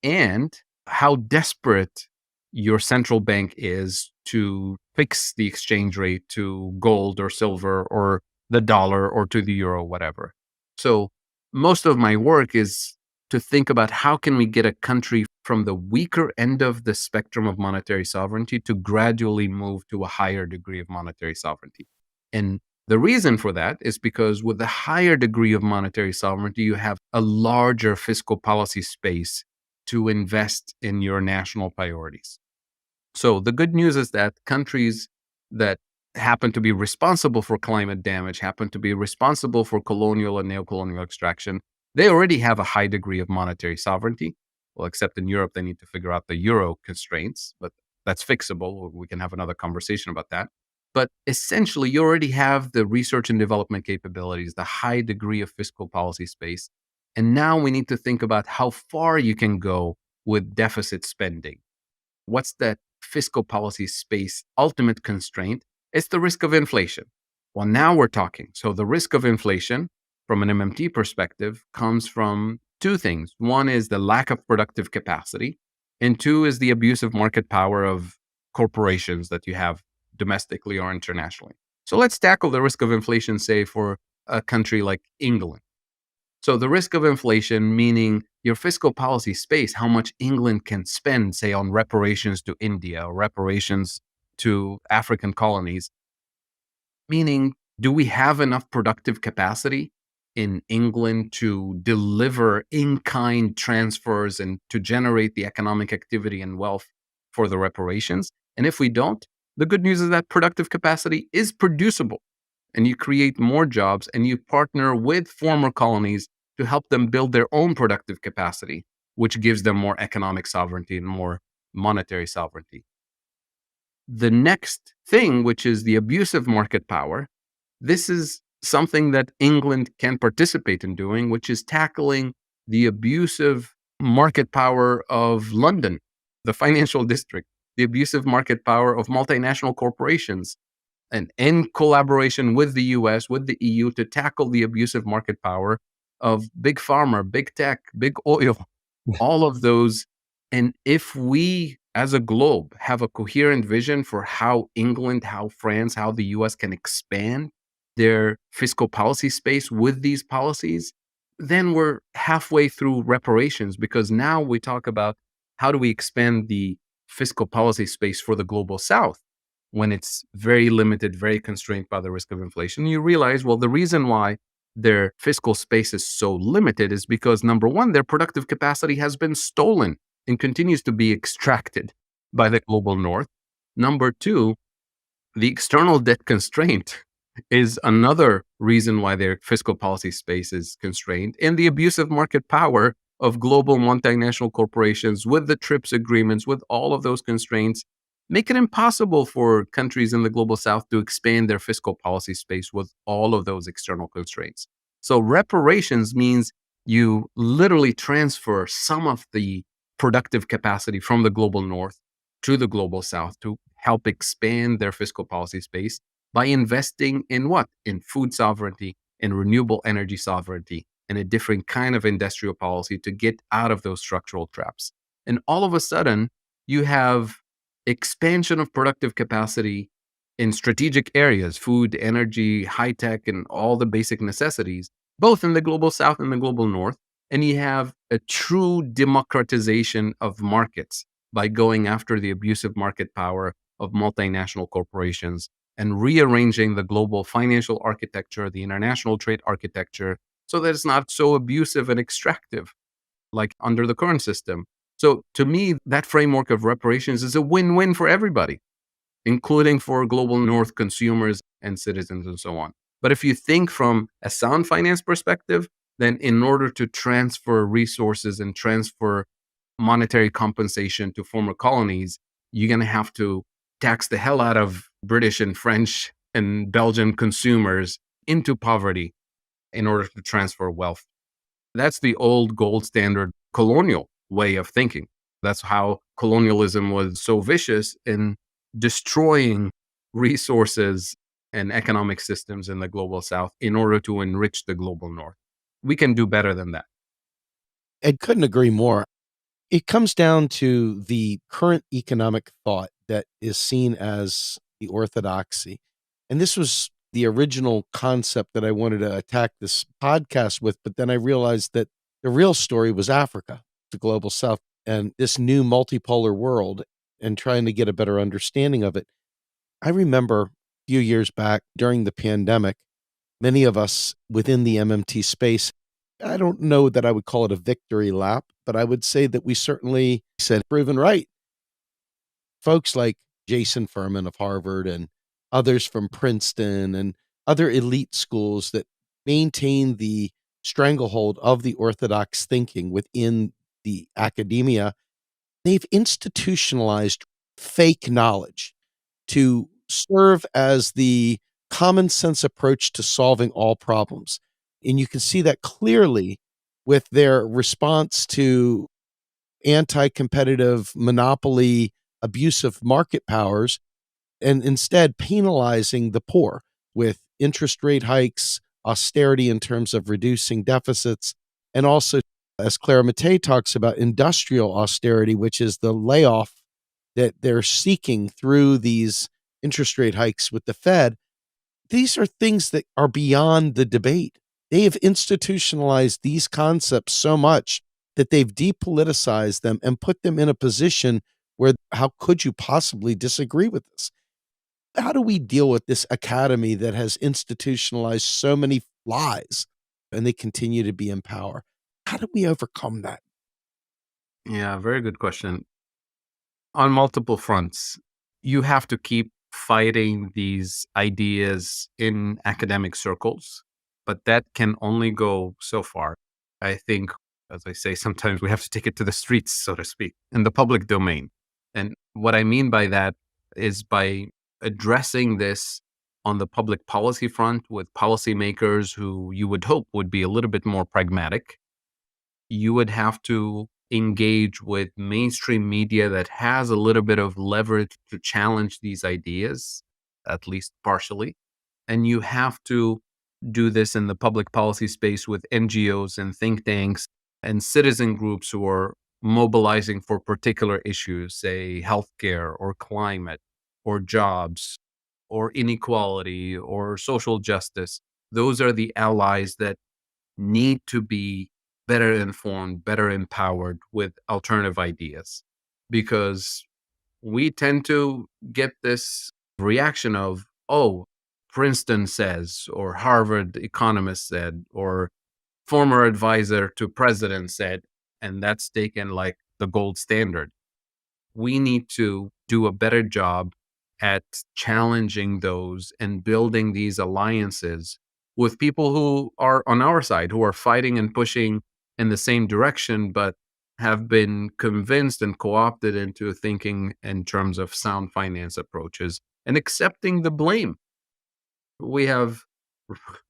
and how desperate your central bank is to fix the exchange rate to gold or silver or the dollar or to the euro, whatever. So most of my work is to think about how can we get a country from the weaker end of the spectrum of monetary sovereignty to gradually move to a higher degree of monetary sovereignty. And the reason for that is because with the higher degree of monetary sovereignty, you have a larger fiscal policy space to invest in your national priorities. So the good news is that countries that happen to be responsible for climate damage, happen to be responsible for colonial and neocolonial extraction, they already have a high degree of monetary sovereignty. Well, except in Europe, they need to figure out the euro constraints, but that's fixable. We can have another conversation about that. But essentially, you already have the research and development capabilities, the high degree of fiscal policy space. And now we need to think about how far you can go with deficit spending. What's that fiscal policy space ultimate constraint? It's the risk of inflation. Well, now we're talking. So the risk of inflation from an MMT perspective comes from two things. One is the lack of productive capacity, and two is the abusive market power of corporations that you have domestically or internationally. So let's tackle the risk of inflation, say, for a country like England. So the risk of inflation, meaning your fiscal policy space, how much England can spend, say, on reparations to India or reparations to African colonies, meaning do we have enough productive capacity in England to deliver in-kind transfers and to generate the economic activity and wealth for the reparations? And if we don't, the good news is that productive capacity is producible, and you create more jobs and you partner with former colonies to help them build their own productive capacity, which gives them more economic sovereignty and more monetary sovereignty. The next thing, which is the abusive market power, this is something that England can participate in doing, which is tackling the abusive market power of London, the financial district, the abusive market power of multinational corporations, and in collaboration with the US, with the EU, to tackle the abusive market power of big pharma, big tech, big oil, all of those. And if we, as a globe, have a coherent vision for how England, how France, how the US can expand their fiscal policy space with these policies, then we're halfway through reparations, because now we talk about how do we expand the fiscal policy space for the global South when it's very limited, very constrained by the risk of inflation. You realize, well, the reason why their fiscal space is so limited is because, number one, their productive capacity has been stolen and continues to be extracted by the global North. Number two, the external debt constraint is another reason why their fiscal policy space is constrained, and the abusive market power of global multinational corporations with the TRIPS agreements, with all of those constraints, make it impossible for countries in the global south to expand their fiscal policy space with all of those external constraints. So reparations means you literally transfer some of the productive capacity from the global north to the global south to help expand their fiscal policy space by investing in what? In food sovereignty, in renewable energy sovereignty, and a different kind of industrial policy to get out of those structural traps. And all of a sudden, you have expansion of productive capacity in strategic areas, food, energy, high tech, and all the basic necessities, both in the global south and the global north. And you have a true democratization of markets by going after the abusive market power of multinational corporations and rearranging the global financial architecture, the international trade architecture, so that it's not so abusive and extractive like under the current system. So to me, that framework of reparations is a win-win for everybody, including for global north consumers and citizens and so on. But if you think from a sound finance perspective, then in order to transfer resources and transfer monetary compensation to former colonies, you're going to have to tax the hell out of British and French and Belgian consumers into poverty in order to transfer wealth. That's the old gold standard colonial way of thinking. That's how colonialism was so vicious in destroying resources and economic systems in the global south in order to enrich the global north. We can do better than that. I couldn't agree more. It comes down to the current economic thought that is seen as the orthodoxy. And this was the original concept that I wanted to attack this podcast with, but then I realized that the real story was Africa, the global south, and this new multipolar world, and trying to get a better understanding of it. I remember a few years back during the pandemic, many of us within the MMT space, I don't know that I would call it a victory lap, but I would say that we certainly said proven right. Folks like Jason Furman of Harvard and others from Princeton and other elite schools that maintain the stranglehold of the orthodox thinking within the academia, they've institutionalized fake knowledge to serve as the common sense approach to solving all problems. And you can see that clearly with their response to anti competitive, monopoly, abusive market powers, and instead penalizing the poor with interest rate hikes, austerity in terms of reducing deficits, and also, as Clara Mattei talks about, industrial austerity, which is the layoff that they're seeking through these interest rate hikes with the Fed. These are things that are beyond the debate. They have institutionalized these concepts so much that they've depoliticized them and put them in a position where how could you possibly disagree with this? How do we deal with this academy that has institutionalized so many lies and they continue to be in power? How do we overcome that? Yeah, very good question. On multiple fronts, you have to keep fighting these ideas in academic circles, but that can only go so far. I think, as I say, sometimes we have to take it to the streets, so to speak, in the public domain. And what I mean by that is by addressing this on the public policy front with policymakers who you would hope would be a little bit more pragmatic. You would have to engage with mainstream media that has a little bit of leverage to challenge these ideas, at least partially. And you have to do this in the public policy space with NGOs and think tanks and citizen groups who are mobilizing for particular issues, say healthcare or climate or jobs or inequality or social justice. Those are the allies that need to be better informed, better empowered with alternative ideas, because we tend to get this reaction of, oh, Princeton says, or Harvard economist said, or former advisor to president said, and that's taken like the gold standard. We need to do a better job at challenging those and building these alliances with people who are on our side, who are fighting and pushing in the same direction, but have been convinced and co-opted into thinking in terms of sound finance approaches and accepting the blame. We have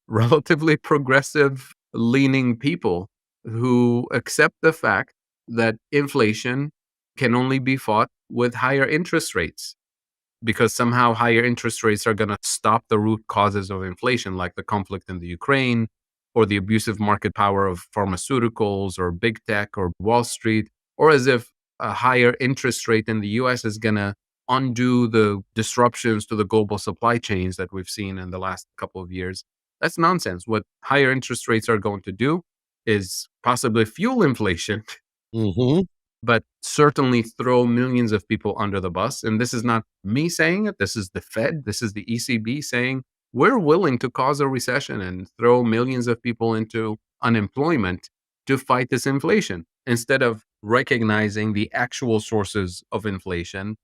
relatively progressive leaning people who accept the fact that inflation can only be fought with higher interest rates, because somehow higher interest rates are going to stop the root causes of inflation, like the conflict in the Ukraine or the abusive market power of pharmaceuticals or big tech or Wall Street, or as if a higher interest rate in the US is going to undo the disruptions to the global supply chains that we've seen in the last couple of years. That's nonsense. What higher interest rates are going to do is possibly fuel inflation, Mm-hmm. but certainly throw millions of people under the bus. And this is not me saying it. This is the Fed. This is the ECB saying we're willing to cause a recession and throw millions of people into unemployment to fight this inflation, instead of recognizing the actual sources of inflation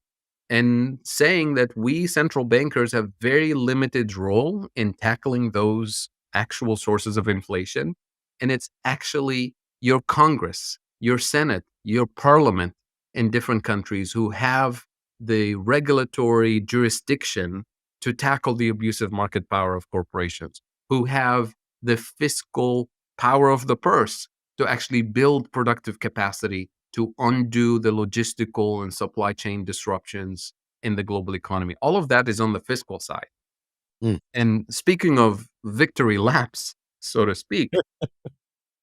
and saying that we central bankers have very limited role in tackling those actual sources of inflation. And it's actually your Congress, your Senate, your parliament in different countries who have the regulatory jurisdiction to tackle the abusive market power of corporations, who have the fiscal power of the purse to actually build productive capacity to undo the logistical and supply chain disruptions in the global economy. All of that is on the fiscal side. Mm. And speaking of victory laps, so to speak,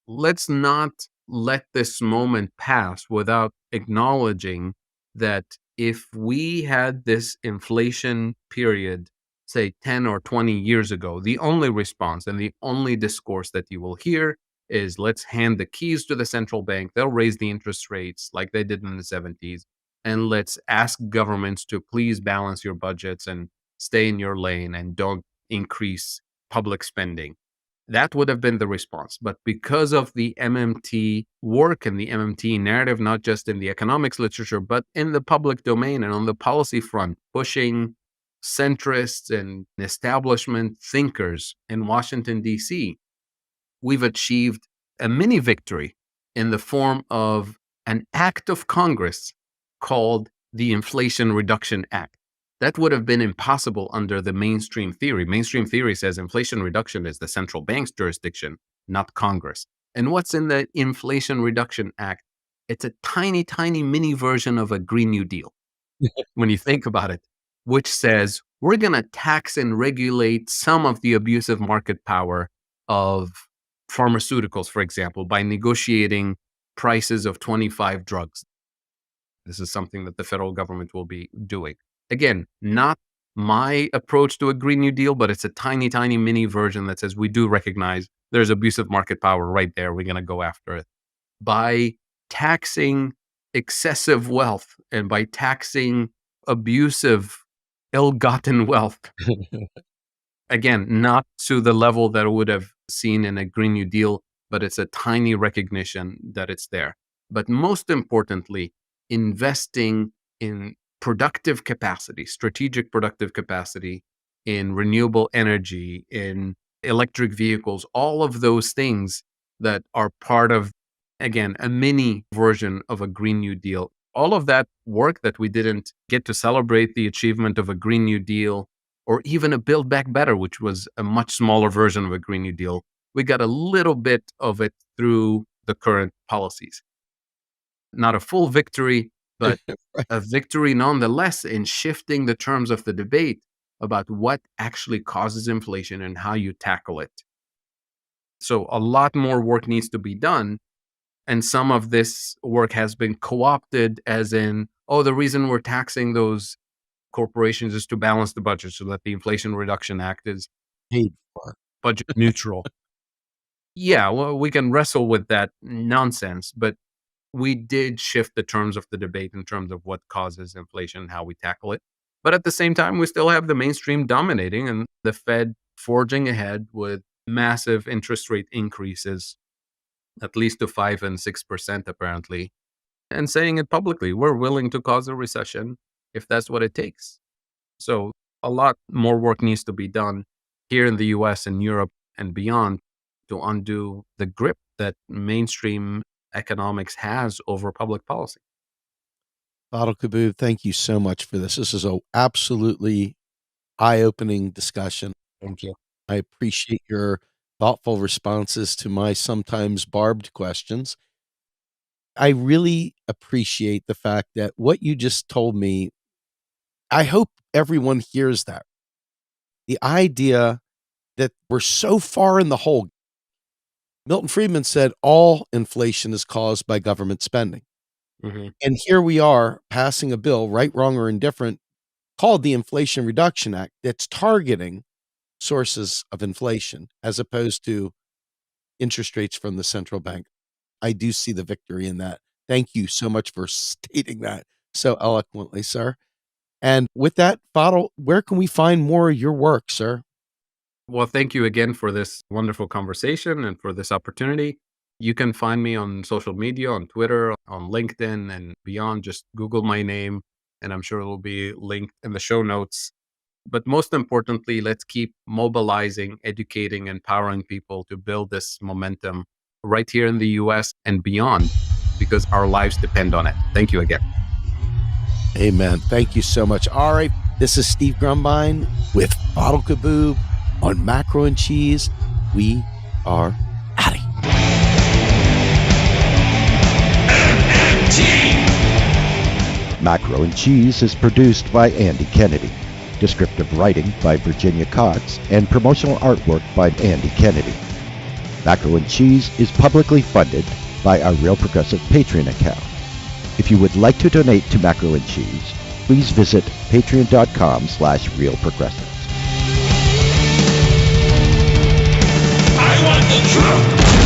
let's not let this moment pass without acknowledging that if we had this inflation period, say 10 or 20 years ago, the only response and the only discourse that you will hear is, let's hand the keys to the central bank. They'll raise the interest rates like they did in the 70s. And let's ask governments to please balance your budgets and stay in your lane and don't increase public spending. That would have been the response. But because of the MMT work and the MMT narrative, not just in the economics literature, but in the public domain and on the policy front, pushing centrists and establishment thinkers in Washington, D.C., we've achieved a mini victory in the form of an act of Congress called the Inflation Reduction Act. That would have been impossible under the mainstream theory. Mainstream theory says inflation reduction is the central bank's jurisdiction, not Congress. And what's in the Inflation Reduction Act? It's a tiny, tiny mini version of a Green New Deal, when you think about it, which says we're going to tax and regulate some of the abusive market power of pharmaceuticals, for example, by negotiating prices of 25 drugs. This is something that the federal government will be doing. Again, not my approach to a Green New Deal, but it's a tiny, tiny mini version that says we do recognize there's abusive market power right there. We're going to go after it. By taxing excessive wealth and by taxing abusive, ill-gotten wealth, again, not to the level that it would have seen in a Green New Deal, but it's a tiny recognition that it's there. But most importantly, investing in productive capacity, strategic productive capacity, in renewable energy, in electric vehicles, all of those things that are part of, again, a mini version of a Green New Deal. All of that work that we didn't get to celebrate the achievement of a Green New Deal or even a Build Back Better, which was a much smaller version of a Green New Deal. We got a little bit of it through the current policies. Not a full victory, but a victory nonetheless in shifting the terms of the debate about what actually causes inflation and how you tackle it. So a lot more work needs to be done. And some of this work has been co-opted as in, oh, the reason we're taxing those corporations is to balance the budget so that the Inflation Reduction Act is Paid for. budget neutral. Yeah, well, we can wrestle with that nonsense, but we did shift the terms of the debate in terms of what causes inflation and how we tackle it. But at the same time, we still have the mainstream dominating and the Fed forging ahead with massive interest rate increases, at least to 5 and 6% apparently, and saying it publicly. We're willing to cause a recession if that's what it takes. So a lot more work needs to be done here in the US and Europe and beyond to undo the grip that mainstream economics has over public policy. Fadhel Kaboub, thank you so much for this. This is a absolutely eye-opening discussion. Thank you. I appreciate your thoughtful responses to my sometimes barbed questions. I really appreciate the fact that what you just told me, I hope everyone hears that. The idea that we're so far in the hole. Milton Friedman said all inflation is caused by government spending. Mm-hmm. And here we are passing a bill, right, wrong, or indifferent, called the Inflation Reduction Act, that's targeting sources of inflation as opposed to interest rates from the central bank. I do see the victory in that. Thank you so much for stating that so eloquently, sir. And with that, Fadhel, where can we find more of your work, sir? Well, thank you again for this wonderful conversation and for this opportunity. You can find me on social media, on Twitter, on LinkedIn, and beyond. Just Google my name, and I'm sure it will be linked in the show notes. But most importantly, let's keep mobilizing, educating, empowering people to build this momentum right here in the US and beyond, because our lives depend on it. Thank you again. Amen. Thank you so much. All right. This is Steve Grumbine with Fadhel Kaboub on Macro and Cheese. We are out of here. Macro and Cheese is produced by Andy Kennedy. Descriptive writing by Virginia Cotts and promotional artwork by Andy Kennedy. Macro and Cheese is publicly funded by our Real Progressive Patreon account. If you would like to donate to Macro and Cheese, please visit patreon.com/realprogressives. I want the truth.